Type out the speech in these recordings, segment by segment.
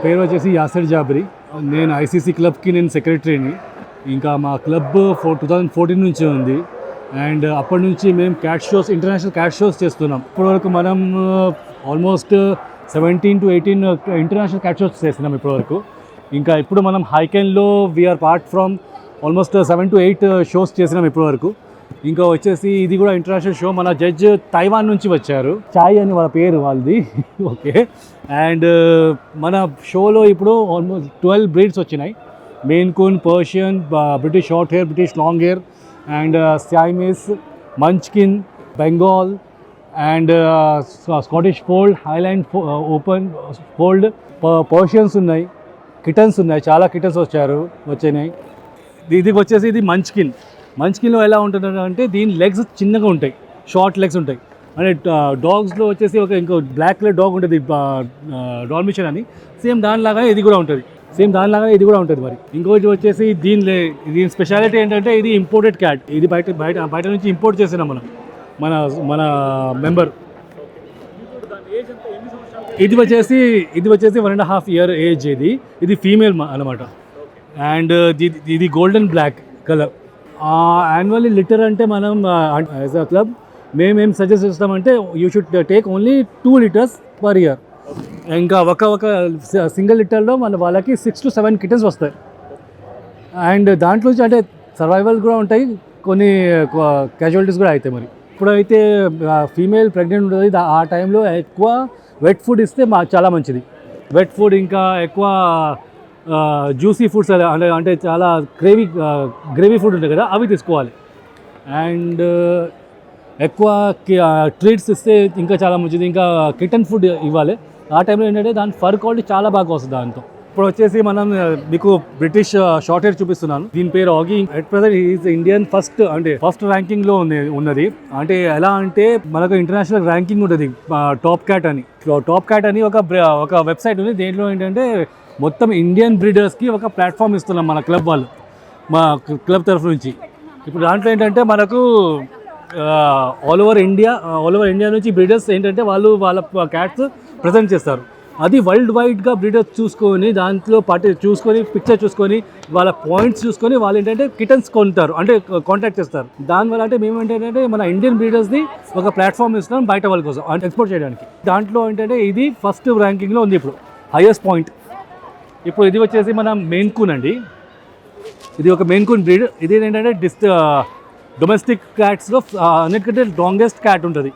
పేరు వచ్చేసి యాసిర్ జాబరీ. నేను ఐసీసీ క్లబ్కి నేను సెక్రటరీని. ఇంకా మా క్లబ్ 2014 నుంచి ఉంది. అండ్ అప్పటి నుంచి మేము cat shows, international cat shows చేస్తున్నాం. ఇప్పటివరకు మనం almost 17 to 18 international cat shows చేస్తున్నాం ఇప్పటివరకు. ఇంకా ఇప్పుడు మనం హైకెన్లో VR part from almost 7 to 8 shows చేసినాం ఇప్పటివరకు. ఇంకా వచ్చేసి ఇది కూడా ఇంటర్నేషనల్ షో. మన జడ్జ్ తైవాన్ నుంచి వచ్చారు, చాయ్ అని వాళ్ళ పేరు వాళ్ళది. ఓకే. అండ్ మన షోలో ఇప్పుడు ఆల్మోస్ట్ 12 బ్రీడ్స్ వచ్చినాయి. Maine Coon, Persian, British short hair, British long hair, and Siamese, Munchkin, Bengal, and Scottish Fold, Highland open fold, Persians ఉన్నాయి, కిటన్స్ ఉన్నాయి, చాలా కిటన్స్ వచ్చినాయి. ఇది వచ్చేసి ఇది మంచ్కిన్. మంచ్కిన్లో ఎలా ఉంటుంది అంటే దీని లెగ్స్ చిన్నగా ఉంటాయి, షార్ట్ లెగ్స్ ఉంటాయి. అంటే డాగ్స్లో వచ్చేసి ఇంకో బ్లాక్ కలర్ డాగ్ ఉంటుంది డాల్మిషన్ అని, సేమ్ దానిలాగానే ఇది కూడా ఉంటుంది, మరి. ఇంకోటి వచ్చేసి దీని స్పెషాలిటీ ఏంటంటే ఇది ఇంపోర్టెడ్ క్యాట్. ఇది బయట నుంచి ఇంపోర్ట్ చేసినాం మన మెంబర్. ఇది వచ్చేసి 1.5 year ఏజ్. ఇది ఫీమేల్ అనమాట. అండ్ ఇది golden black colour. Annually litre అంటే మనం యాజ్ అ క్లబ్ మేమేం సజెస్ట్ చేస్తామంటే you should take only 2 liters per year. ఇంకా ఒక సింగిల్ లిటర్లో వాళ్ళకి 6 to 7 కిటన్స్ వస్తాయి. అండ్ దాంట్లో అంటే సర్వైవల్ కూడా ఉంటాయి, కొన్ని క్యాజువాలిటీస్ కూడా అవుతాయి. మరి ఇప్పుడైతే ఫీమేల్ ప్రెగ్నెంట్ ఉంటుంది, ఆ టైంలో ఎక్కువ వెట్ ఫుడ్ ఇస్తే చాలా మంచిది. వెట్ ఫుడ్, ఇంకా ఎక్కువ జ్యూసీ ఫుడ్స్ అంటే చాలా గ్రేవీ ఫుడ్ ఉంటుంది కదా, అవి తీసుకోవాలి. అండ్ ఎక్కువ ట్రీట్స్ ఇస్తే ఇంకా చాలా మంచిది. ఇంకా కిటన్ ఫుడ్ ఇవ్వాలి. ఆ టైంలో ఏంటంటే దాని ఫర్ క్వాలిటీ చాలా బాగా వస్తుంది దాంతో. ఇప్పుడు వచ్చేసి మనం మీకు బ్రిటిష్ షార్ట్ హెయిర్ చూపిస్తున్నాను. దీని పేరు ఆగి. At present is Indian first ర్యాంకింగ్లో ఉన్నది. అంటే ఎలా అంటే మనకు ఇంటర్నేషనల్ ర్యాంకింగ్ ఉంటుంది టాప్ క్యాట్ అని ఒక వెబ్సైట్ ఉంది. దేంట్లో ఏంటంటే మొత్తం ఇండియన్ బ్రీడర్స్కి ఒక ప్లాట్ఫామ్ ఇస్తున్నాం మన క్లబ్ తరఫు నుంచి. ఇప్పుడు దాంట్లో ఏంటంటే మనకు ఆల్ ఓవర్ ఇండియా నుంచి బ్రీడర్స్ ఏంటంటే వాళ్ళ క్యాట్స్ ప్రజెంట్ చేస్తారు. అది వరల్డ్ వైడ్గా బ్రీడర్స్ చూసుకొని దాంట్లో చూసుకొని పిక్చర్ చూసుకొని వాళ్ళ పాయింట్స్ చూసుకొని వాళ్ళు ఏంటంటే కిటన్స్ కొంటారు, అంటే కాంటాక్ట్ చేస్తారు. దానివల్ల అంటే మేము ఏంటంటే మన ఇండియన్ బ్రీడర్స్ని ఒక ప్లాట్ఫామ్ ఇస్తున్నాం బయట వాళ్ళ కోసం, అంటే ఎక్స్పోర్ట్ చేయడానికి. దాంట్లో ఏంటంటే ఇది ఫస్ట్ ర్యాంకింగ్లో ఉంది ఇప్పుడు, హైయెస్ట్ పాయింట్. ఇప్పుడు ఇది వచ్చేసి మన మెయిన్ కూన్ అండి. ఇది ఒక మెయిన్ కూన్ బ్రీడ్. ఇది ఏంటంటే డొమెస్టిక్ క్యాట్స్లో అన్నిటికంటే లాంగెస్ట్ క్యాట్ ఉంటుంది.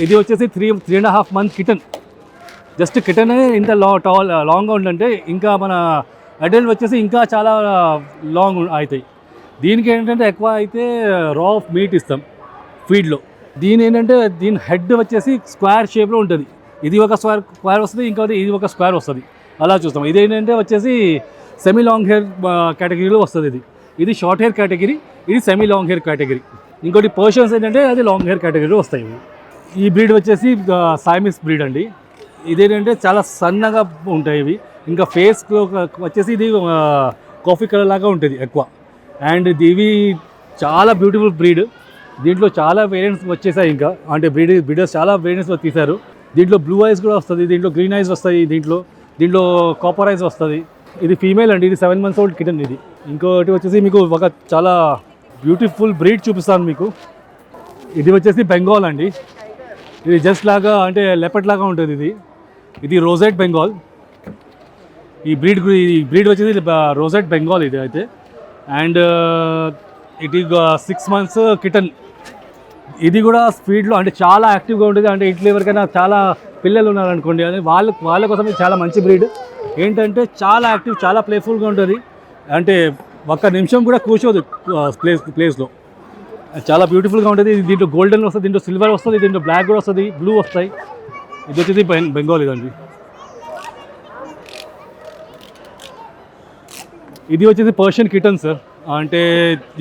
ఇది వచ్చేసి 3.5 month కిటన్. జస్ట్ కిటన్ ఇంత లాంగ్గా ఉందంటే ఇంకా మన అడల్ట్ వచ్చేసి ఇంకా చాలా లాంగ్ అవుతాయి. దీనికి ఏంటంటే ఎక్కువ అయితే రా మీట్ ఇస్తాం ఫీడ్లో. దీని హెడ్ వచ్చేసి స్క్వేర్ షేప్లో ఉంటుంది. ఇది ఒక స్క్వేర్ వస్తుంది, ఇంకోటి ఇది ఒక స్క్వేర్ వస్తుంది, అలా చూస్తాం. ఇదేంటంటే వచ్చేసి సెమీ లాంగ్ హెయిర్ కేటగిరీలో వస్తుంది. ఇది షార్ట్ హెయిర్ కేటగిరీ, ఇది సెమీ లాంగ్ హెయిర్ కేటగిరీ. ఇంకోటి పర్షియన్స్ ఏంటంటే అది లాంగ్ హెయిర్ కేటగిరీలో వస్తాయి. ఈ బ్రీడ్ వచ్చేసి సైమీస్ బ్రీడ్ అండి. ఇదేంటంటే చాలా సన్నగా ఉంటాయి ఇవి. ఇంకా ఫేస్లో వచ్చేసి ఇది కాఫీ కలర్ లాగా ఉంటుంది ఎక్కువ. అండ్ ఇవి చాలా బ్యూటిఫుల్ బ్రీడ్. దీంట్లో చాలా వేరియంట్స్ వచ్చేసాయి. ఇంకా అంటే బ్రీడర్స్ చాలా వేరియంట్స్ తీశారు. దీంట్లో బ్లూ ఐస్ కూడా వస్తుంది, దీంట్లో గ్రీన్ ఐస్ వస్తాయి, దీంట్లో కాపర్ ఐస్ వస్తుంది. ఇది ఫీమేల్ అండి. ఇది 7 months old కిటన్. ఇది ఇంకోటి వచ్చేసి మీకు ఒక చాలా బ్యూటిఫుల్ బ్రీడ్ చూపిస్తాను మీకు. ఇది వచ్చేసి బెంగాల్ అండి. ఇది జస్ట్ లాగా అంటే లెపర్డ్ లాగా ఉంటుంది. ఇది రోజెట్ బెంగాల్. ఈ బ్రీడ్ వచ్చేసి రోజెట్ బెంగాల్ ఇది అయితే. అండ్ ఇది 6 months కిటన్. ఇది కూడా స్పీడ్లో అంటే చాలా యాక్టివ్గా ఉంటుంది. అంటే ఇంట్లో ఎవరికైనా చాలా పిల్లలు ఉన్నారనుకోండి, అని వాళ్ళ కోసం ఇది చాలా మంచి బ్రీడ్. ఏంటంటే చాలా యాక్టివ్, చాలా ప్లేఫుల్గా ఉంటుంది. అంటే ఒక్క నిమిషం కూడా కూర్చోదు ప్లేస్లో. చాలా బ్యూటిఫుల్గా ఉంటుంది. దీంట్లో గోల్డెన్ వస్తుంది, దీంట్లో సిల్వర్ వస్తుంది, దీంట్లో బ్లాక్ కూడా వస్తుంది, బ్లూ వస్తాయి. ఇది వచ్చేది బెంగాల్ ఇదండి. ఇది వచ్చేసి పర్షియన్ కిటన్ సార్. అంటే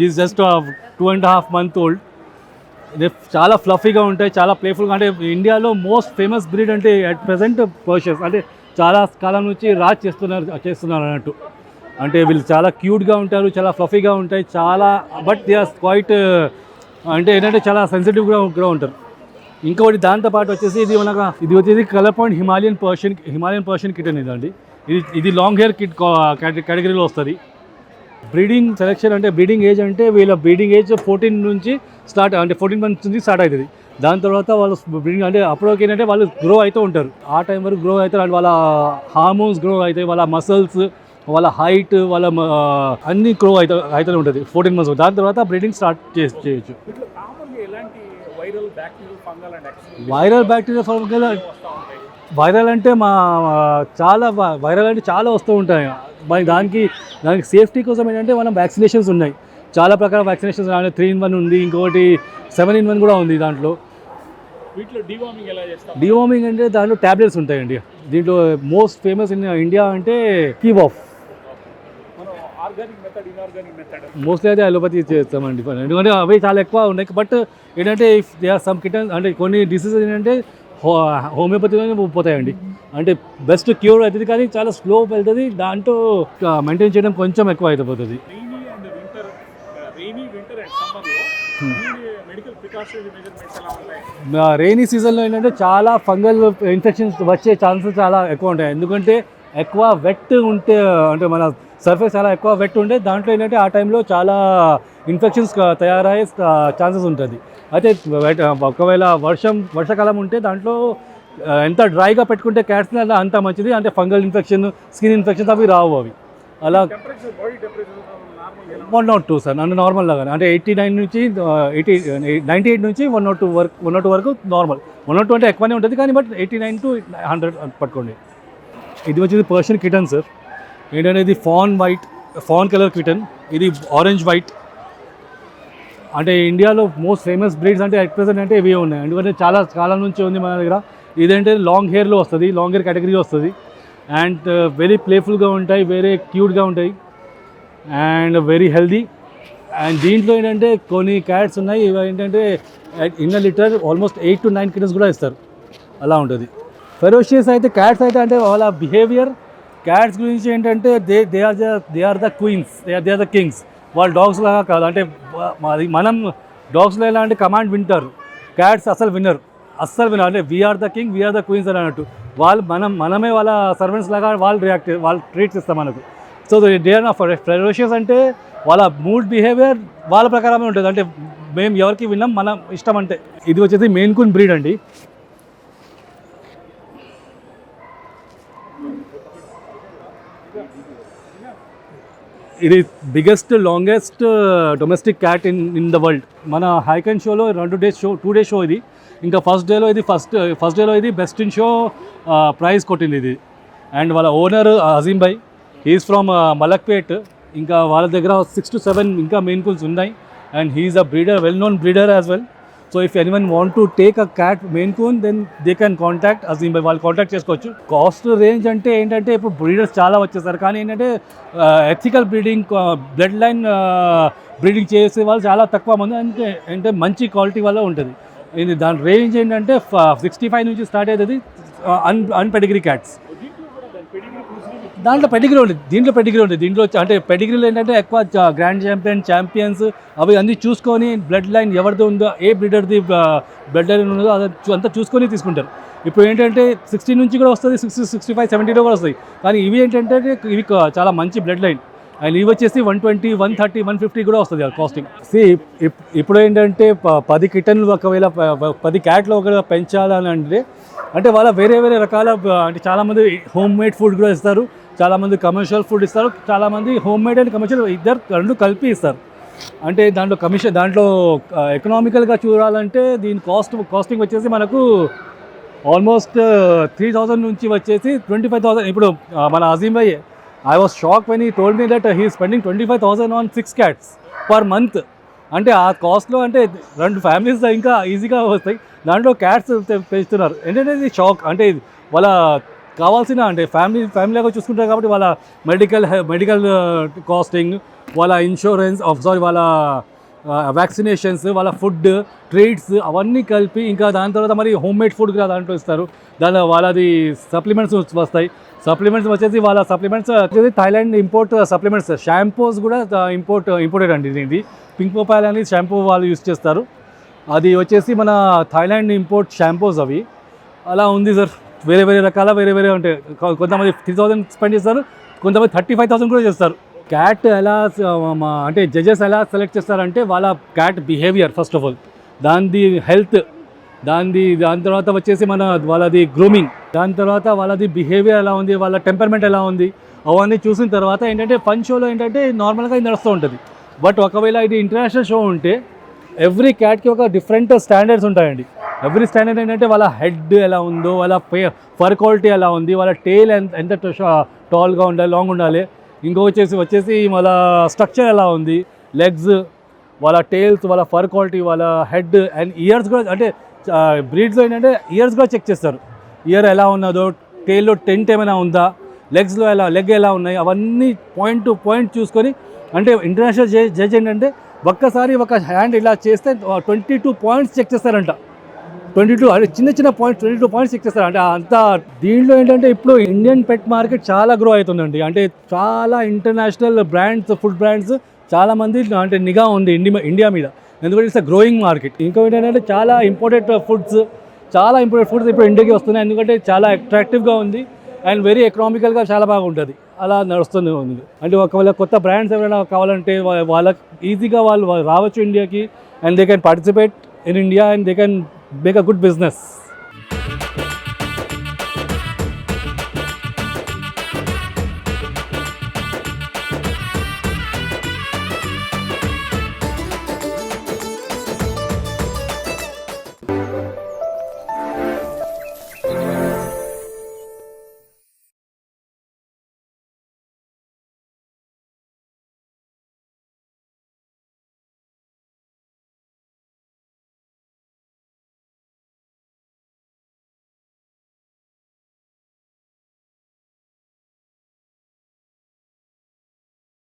ఈజ్ జస్ట్ 2.5 month old. ఇది చాలా ఫ్లఫీగా ఉంటాయి, చాలా ప్లేఫుల్గా. అంటే ఇండియాలో మోస్ట్ ఫేమస్ బ్రీడ్ అంటే అట్ ప్రెజెంట్ పర్షియన్స్. అంటే చాలా కాలం నుంచి రాజ్ చేస్తున్నారు అన్నట్టు. అంటే వీళ్ళు చాలా క్యూట్గా ఉంటారు, చాలా ఫ్లఫీగా ఉంటాయి, చాలా. బట్ దే ఆర్ క్వైట్ అంటే ఏంటంటే చాలా సెన్సిటివ్గా ఉంటారు. ఇంకొకటి దాంతో పాటు వచ్చేసి ఇది వచ్చేసి colour point Himalayan Persian kitten ఇదండి. ఇది లాంగ్ హెయిర్ కిట్ కేటగిరీలో వస్తుంది. బ్రీడింగ్ సెలెక్షన్ అంటే బ్రీడింగ్ ఏజ్ అంటే వీళ్ళ బ్రీడింగ్ ఏజ్ 14 నుంచి స్టార్ట్, అంటే 14 మంత్స్ నుంచి స్టార్ట్ అవుతుంది. దాని తర్వాత వాళ్ళు బ్రీడింగ్ అంటే అప్పటికి ఏంటంటే వాళ్ళు గ్రో అవుతూ ఉంటారు. ఆ టైం వరకు గ్రో అవుతారు అండ్ వాళ్ళ హార్మోన్స్ గ్రో అవుతాయి, వాళ్ళ మసిల్స్, వాళ్ళ హైట్, వాళ్ళ అన్నీ గ్రో అవుతూనే ఉంటుంది 14 మంత్స్. దాని తర్వాత బ్రీడింగ్ స్టార్ట్ చేయొచ్చు. వైరల్ బ్యాక్టీరియా ఫంగల్ వైరల్ అంటే వైరల్ అంటే చాలా వస్తూ ఉంటాయి. దానికి సేఫ్టీ కోసం ఏంటంటే మనం వ్యాక్సినేషన్స్ ఉన్నాయి, చాలా ప్రకారం వ్యాక్సినేషన్స్. 3-in-1 ఉంది, ఇంకొకటి 7-in-1 కూడా ఉంది. దాంట్లో వీటిలో డివార్మింగ్ ఎలా చేస్తాం? డివార్మింగ్ అంటే దాంట్లో ట్యాబ్లెట్స్ ఉంటాయండి. దీంట్లో మోస్ట్ ఫేమస్ ఇన్ ఇండియా అంటే కీవాఫ్. మోస్ట్లీ అయితే అలోపతి చేస్తామండి, ఎందుకంటే అవి చాలా ఎక్కువ ఉన్నాయి. బట్ ఏంటంటే if they are some kittens అంటే కొన్ని డిసీజెస్ ఏంటంటే హోమియోపతిలోనే పోతాయండి. అంటే బెస్ట్ క్యూర్ అవుతుంది, కానీ చాలా స్లో వెళ్తుంది. దాంట్లో మెయింటైన్ చేయడం కొంచెం ఎక్కువ అయిపోతుంది. రెయినీ సీజన్లో ఏంటంటే చాలా ఫంగల్ ఇన్ఫెక్షన్స్ వచ్చే ఛాన్సెస్ చాలా ఎక్కువ ఉంటాయి. ఎందుకంటే ఎక్కువ వెట్ ఉంటే, అంటే మన సర్ఫేస్ చాలా ఎక్కువ వెట్ ఉంటే దాంట్లో ఏంటంటే ఆ టైంలో చాలా ఇన్ఫెక్షన్స్ తయారయ్యే ఛాన్సెస్ ఉంటుంది. అయితే ఒకవేళ వర్షాకాలం ఉంటే దాంట్లో ఎంత డ్రైగా పెట్టుకుంటే క్యాట్స్ని అలా అంత మంచిది. అంటే ఫంగల్ ఇన్ఫెక్షన్, స్కిన్ ఇన్ఫెక్షన్స్ అవి రావు. అవి అలా 102 సార్, అంటే నార్మల్ లాగా. అంటే 89 నుంచి 98 నుంచి 102 వరకు నార్మల్. 102 అంటే ఎక్కువనే ఉంటుంది, కానీ బట్ 89 to 100 పట్టుకోండి. ఇది వచ్చేది పర్షియన్ కిటన్ సార్. ఏంటంటే ఇది ఫాన్ కలర్ కిటన్, ఇది ఆరెంజ్ వైట్. అంటే ఇండియాలో మోస్ట్ ఫేమస్ బ్రీడ్స్ అంటే అట్ ప్రెసెంట్ అంటే ఇవే ఉన్నాయి, ఎందుకంటే చాలా కాలం నుంచి ఉంది మన దగ్గర. ఇదేంటే లాంగ్ హెయిర్లో వస్తుంది, లాంగ్ హెయిర్ కేటగిరీ వస్తుంది. అండ్ వెరీ ప్లేఫుల్గా ఉంటాయి, వెరీ క్యూట్గా ఉంటాయి అండ్ వెరీ హెల్దీ. అండ్ దీంట్లో ఏంటంటే కొన్ని క్యాట్స్ ఉన్నాయి, ఇవి ఏంటంటే in litter almost 8 to 9 kittens కూడా ఇస్తారు, అలా ఉంటుంది. ఫెరోషియస్ అయితే క్యాట్స్ అయితే అంటే వాళ్ళ బిహేవియర్, క్యాట్స్ గురించి ఏంటంటే they are the queens, they are the kings. వాళ్ళు డాగ్స్ లాగా కాదు. అంటే మనం డాగ్స్లో ఎలా అంటే కమాండ్ వింటారు, క్యాట్స్ అసలు వినరు. అంటే we are the king, we are the queens అని అన్నట్టు. మనమే వాళ్ళ సర్వెంట్స్ లాగా వాళ్ళు ట్రీట్స్ ఇస్తాం మనకు. So they are not ferocious. అంటే వాళ్ళ మూడ్ బిహేవియర్ వాళ్ళ ప్రకారమే ఉంటుంది. అంటే మేము ఎవరికి విన్నాం, మనం ఇష్టం. అంటే ఇది వచ్చేసి మెయిన్ కూన్ బ్రీడ్ అండి. ఇది biggest longest domestic cat in the world. మన హైకన్ షోలో 2 డేస్ షో ఇది. ఇంకా ఫస్ట్ డేలో ఇది బెస్ట్ ఇన్ షో ప్రైజ్ కొట్టింది ఇది. అండ్ వాళ్ళ owner Azeem bhai, he is from Malakpet. ఇంకా వాళ్ళ దగ్గర 6 to 7 ఇంకా మెయిన్ కూన్స్ ఉన్నాయి. And he is a breeder, well known breeder as well. So if anyone want to take a cat Maine Coon, then they can contact Azeem bhai. వాళ్ళు contact చేసుకోవచ్చు. Cost range అంటే ఏంటంటే ఇప్పుడు బ్రీడర్స్ చాలా వచ్చేసారు, కానీ ఏంటంటే ethical breeding, blood line breeding చేసే వాళ్ళు చాలా తక్కువ మంది. అంటే మంచి క్వాలిటీ వల్ల ఉంటుంది. దాని రేంజ్ ఏంటంటే 65 నుంచి స్టార్ట్ అవుతుంది. అన్పెడిగ్రీ క్యాట్స్. దీంట్లో పెడిగ్రీ ఉంటుంది. దీంట్లో అంటే పెడిగ్రీలో ఏంటంటే ఎక్కువ గ్రాండ్ ఛాంపియన్స్ అవి అన్నీ చూసుకొని బ్లడ్ లైన్ ఎవరిది ఉందో, ఏ బ్రీడర్ది బ్లడ్ లైన్ ఉందో అంతా చూసుకొని తీసుకుంటారు. ఇప్పుడు ఏంటంటే 60 నుంచి కూడా వస్తుంది, 60, 65, 70లో కూడా వస్తాయి. కానీ ఇవి ఏంటంటే ఇవి చాలా మంచి బ్లడ్ లైన్. అండ్ ఇవి వచ్చేసి 120, 130, 150 కూడా వస్తుంది కాస్టింగ్. ఇప్పుడు ఏంటంటే 10 కిటన్లు ఒకవేళ 10 క్యాట్లు ఒకవేళ పెంచాలని అంటే వాళ్ళ వేరే రకాల, అంటే చాలామంది హోమ్ మేడ్ ఫుడ్ కూడా ఇస్తారు, చాలామంది కమర్షియల్ ఫుడ్ ఇస్తారు, చాలామంది హోమ్ మేడ్ అండ్ కమర్షియల్ రెండు కలిపి ఇస్తారు. అంటే దాంట్లో ఎకనామికల్గా చూడాలంటే దీని కాస్టింగ్ వచ్చేసి మనకు ఆల్మోస్ట్ 3,000 నుంచి వచ్చేసి 25,000. ఇప్పుడు మన అజీమ్ భాయ్, I was shocked when he told me that he is spending 25,000 on 6 cats per month. అంటే ఆ కాస్ట్లో అంటే 2 ఫ్యామిలీస్ ఇంకా ఈజీగా వస్తాయి. దాంట్లో క్యాట్స్ పెంచుతున్నారు. ఏంటంటే ఇది షాక్. అంటే వాళ్ళ కావాల్సిన అంటే ఫ్యామిలీగా చూసుకుంటారు కాబట్టి వాళ్ళ మెడికల్ కాస్టింగ్, వాళ్ళ ఇన్సూరెన్స్ వాళ్ళ వ్యాక్సినేషన్స్, వాళ్ళ ఫుడ్, ట్రీట్స్ అవన్నీ కలిపి, ఇంకా దాని తర్వాత మరి హోమ్ మేడ్ ఫుడ్ కూడా దాంట్లో ఇస్తారు. వాళ్ళది సప్లిమెంట్స్ వస్తాయి. సప్లిమెంట్స్ వచ్చేసి థాయిలాండ్ ఇంపోర్ట్ సప్లిమెంట్స్. షాంపూస్ కూడా ఇంపోర్టెడ్ అండి. ఇది పింక్ పోపాల్ అని షాంపూ వాళ్ళు యూస్ చేస్తారు. అది వచ్చేసి మన థాయిలాండ్ ఇంపోర్ట్ షాంపూస్ అవి. అలా ఉంది సార్, వేరే వేరే రకాల వేరే వేరే ఉంటాయి. కొంతమంది 3000 స్పెండ్ చేస్తారు, కొంతమంది 35,000 కూడా చేస్తారు. క్యాట్ ఎలా అంటే జడ్జెస్ ఎలా సెలెక్ట్ చేస్తారంటే వాళ్ళ cat behaviour first of all, దాని హెల్త్, దాని తర్వాత వచ్చేసి వాళ్ళది గ్రూమింగ్, దాని తర్వాత వాళ్ళది బిహేవియర్ ఎలా ఉంది, వాళ్ళ టెంపర్మెంట్ ఎలా ఉంది, అవన్నీ చూసిన తర్వాత ఏంటంటే ఫన్ షోలో ఏంటంటే నార్మల్గా ఇది నడుస్తూ ఉంటుంది. బట్ ఒకవేళ ఇది ఇంటర్నేషనల్ షో ఉంటే ఎవ్రీ క్యాట్కి ఒక డిఫరెంట్ స్టాండర్డ్స్ ఉంటాయండి. ఎవ్రీ స్టాండర్డ్ ఏంటంటే వాళ్ళ హెడ్ ఎలా ఉందో, వాళ్ళ ఫర్ క్వాలిటీ ఎలా ఉంది, వాళ్ళ టేల్ ఎంత టాల్గా ఉండాలి, లాంగ్ ఉండాలి, ఇంకో వచ్చేసి వాళ్ళ స్ట్రక్చర్ ఎలా ఉంది, లెగ్స్, వాళ్ళ టేల్స్, వాళ్ళ ఫర్ క్వాలిటీ, వాళ్ళ హెడ్ అండ్ ఇయర్స్ కూడా. అంటే బ్రీడ్స్లో ఏంటంటే ఇయర్స్ కూడా చెక్ చేస్తారు, ఇయర్ ఎలా ఉన్నదో, టేల్లో టెంట్ ఏమైనా ఉందా, లెగ్స్లో లెగ్ ఎలా ఉన్నాయి, అవన్నీ పాయింట్ టు పాయింట్ చూసుకొని. అంటే ఇంటర్నేషనల్ జడ్జ్ ఏంటంటే ఒక్కసారి ఒక హ్యాండ్ ఇలా చేస్తే 22 పాయింట్స్ చెక్ చేస్తారంట. 22 అంటే చిన్న పాయింట్స్ 22 పాయింట్స్ చెక్ చేస్తారు. అంటే అంత దీంట్లో ఏంటంటే ఇప్పుడు ఇండియన్ పెట్ మార్కెట్ చాలా గ్రో అవుతుందండి. అంటే చాలా ఇంటర్నేషనల్ బ్రాండ్స్, ఫుడ్ బ్రాండ్స్ చాలామంది అంటే నిఘా ఉంది ఇండియా మీద, ఎందుకంటే ఇట్స్ గ్రోయింగ్ మార్కెట్. ఇంకొకటి ఏంటంటే చాలా ఇంపోర్టెడ్ ఫుడ్స్ ఇప్పుడు ఇండియాకి వస్తున్నాయి, ఎందుకంటే చాలా అట్రాక్టివ్గా ఉంది అండ్ వెరీ ఎకనామికల్గా చాలా బాగుంటుంది. అలా నడుస్తుంది ఉంది. అంటే ఒకవేళ కొత్త బ్రాండ్స్ ఎవరైనా కావాలంటే వాళ్ళకి ఈజీగా వాళ్ళు రావచ్చు ఇండియాకి, and they can participate in India and they can make a good business.